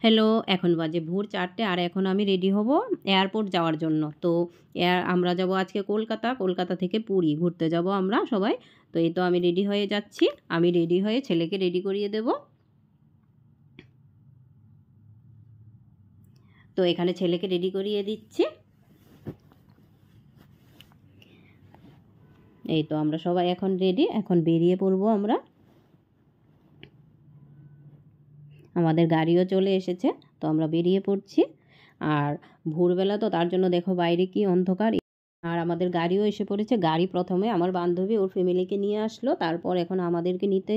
Hello, এখন বাজে ভোর 4টে আর এখন আমি রেডি হব এয়ারপোর্ট যাওয়ার জন্য। তো আমরা যাব আজকে কলকাতা, কলকাতা থেকে পুরী ঘুরতে যাব আমরা সবাই। তো এই তো আমি রেডি হয়ে যাচ্ছি। আমি রেডি হয়ে ছেলেকে রেডি করিয়ে দেব। তো এখানে ছেলেকে রেডি করিয়ে দিচ্ছি। এই তো আমরা সবাই এখন রেডি, এখন বেরিয়ে পড়বো আমরা। আমাদের গাড়িও চলে এসেছে, তো আমরা বেরিয়ে পড়ছি। আর ভোরবেলা তো তার জন্য দেখো বাইরে কি অন্ধকার। আর আমাদের গাড়িও এসে পড়েছে। গাড়ি প্রথমে আমার বান্ধবী ওর ফ্যামিলিকে নিয়ে আসলো, তারপর এখন আমাদেরকে নিতে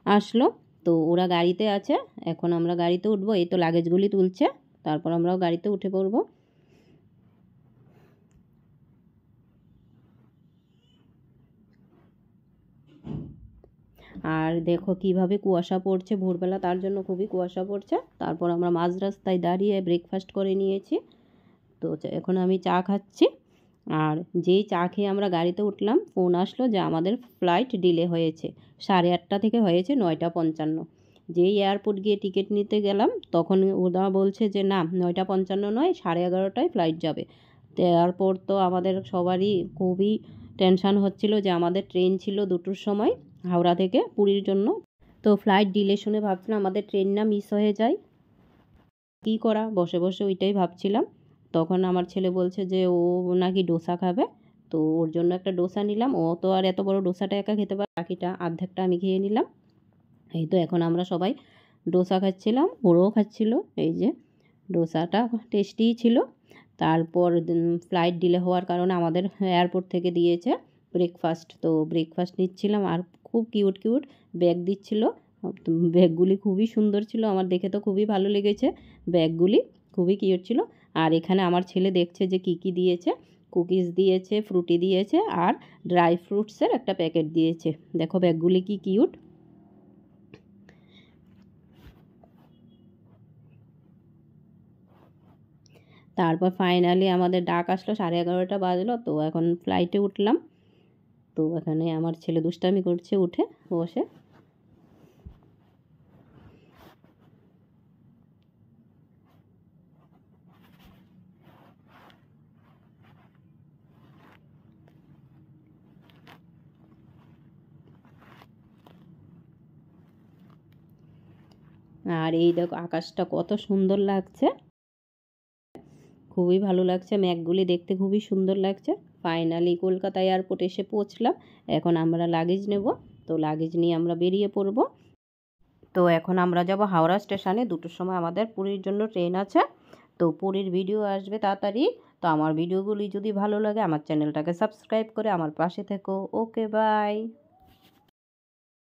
আসলো। তো ওরা গাড়িতে আছে, এখন আমরা গাড়িতে উঠবো। এই তো লাগেজগুলি তুলছে, তারপর আমরাও গাড়িতে উঠে পড়বো। আর দেখো কিভাবে কুয়াশা পড়ছে ভোরবেলা, তার জন্য খুবই কুয়াশা পড়ছে। তারপর আমরা মাঝ রাস্তায় দাঁড়িয়ে ব্রেকফাস্ট করে নিয়েছি। তো এখন আমি চা খাচ্ছি। আর যেই চা খেয়ে আমরা গাড়িতে উঠলাম, ফোন আসলো যে আমাদের ফ্লাইট ডিলে হয়েছে। 8:30 থেকে হয়েছে 9:55। যেই এয়ারপোর্ট গিয়ে টিকিট নিতে গেলাম, তখন ওরা বলছে যে না, 9:55 নয়, 11:30টায় ফ্লাইট যাবে। তো এয়ারপোর্ট তো আমাদের সবারই খুবই টেনশান হচ্ছিল যে আমাদের ট্রেন ছিল 2টোর সময় হাওড়া থেকে পুরীর জন্য। তো ফ্লাইট ডিলে শুনে ভাবছিলাম আমাদের ট্রেন না মিস হয়ে যায়। কী করা, বসে বসে ওইটাই ভাবছিলাম। তখন আমার ছেলে বলছে যে ও নাকি ডোসা খাবে। তো ওর জন্য একটা ডোসা নিলাম। ও তো আর এত বড় ডোসাটা একা খেতে পারে, বাকিটা অর্ধেকটা আমি খেয়ে নিলাম। এই তো এখন আমরা সবাই ডোসা খাচ্ছিলাম, ওরাও খাচ্ছিল। এই যে ডোসাটা টেস্টিই ছিল। তারপর ফ্লাইট ডিলে হওয়ার কারণে আমাদের এয়ারপোর্ট থেকে দিয়েছে ব্রেকফাস্ট। তো ব্রেকফাস্ট নিচ্ছিলাম, আর খুব কিউট কিউট ব্যাগ দিচ্ছিল। ব্যাগগুলি খুবই সুন্দর ছিল, আমার দেখে তো খুবই ভালো লেগেছে। ব্যাগগুলি খুবই কিউট ছিল। আর এখানে আমার ছেলে দেখছে যে কি কি দিয়েছে। কুকিজ দিয়েছে, ফ্রুটি দিয়েছে, আর ড্রাই ফ্রুটসের একটা প্যাকেট দিয়েছে। দেখো ব্যাগগুলি কি কিউট। তারপর ফাইনালি আমাদের ডাক আসলো, 11:30 বাজলো। তো এখন ফ্লাইটে উঠলাম। তো এখানে আমার ছেলে দুষ্টামি করছে উঠে বসে। আর এই দেখো আকাশটা কত সুন্দর লাগছে, খুবই ভালো লাগছে। মেঘগুলি দেখতে খুবই সুন্দর লাগছে। ফাইনালি কলকাতা এয়ারপোর্ট এসে পৌঁছলাম। এখন আমরা লাগেজ নেব। তো লাগেজ নিয়ে আমরা বেরিয়ে পড়ব। তো এখন আমরা যাব হাওড়া স্টেশনে। 2টোর সময় আমাদের পুরীর জন্য ট্রেন আছে। তো পুরীর ভিডিও আসবে তাড়াতাড়ি। তো আমার ভিডিওগুলি যদি ভালো লাগে, আমার চ্যানেলটাকে সাবস্ক্রাইব করে আমার পাশে থেকো। ওকে, বাই।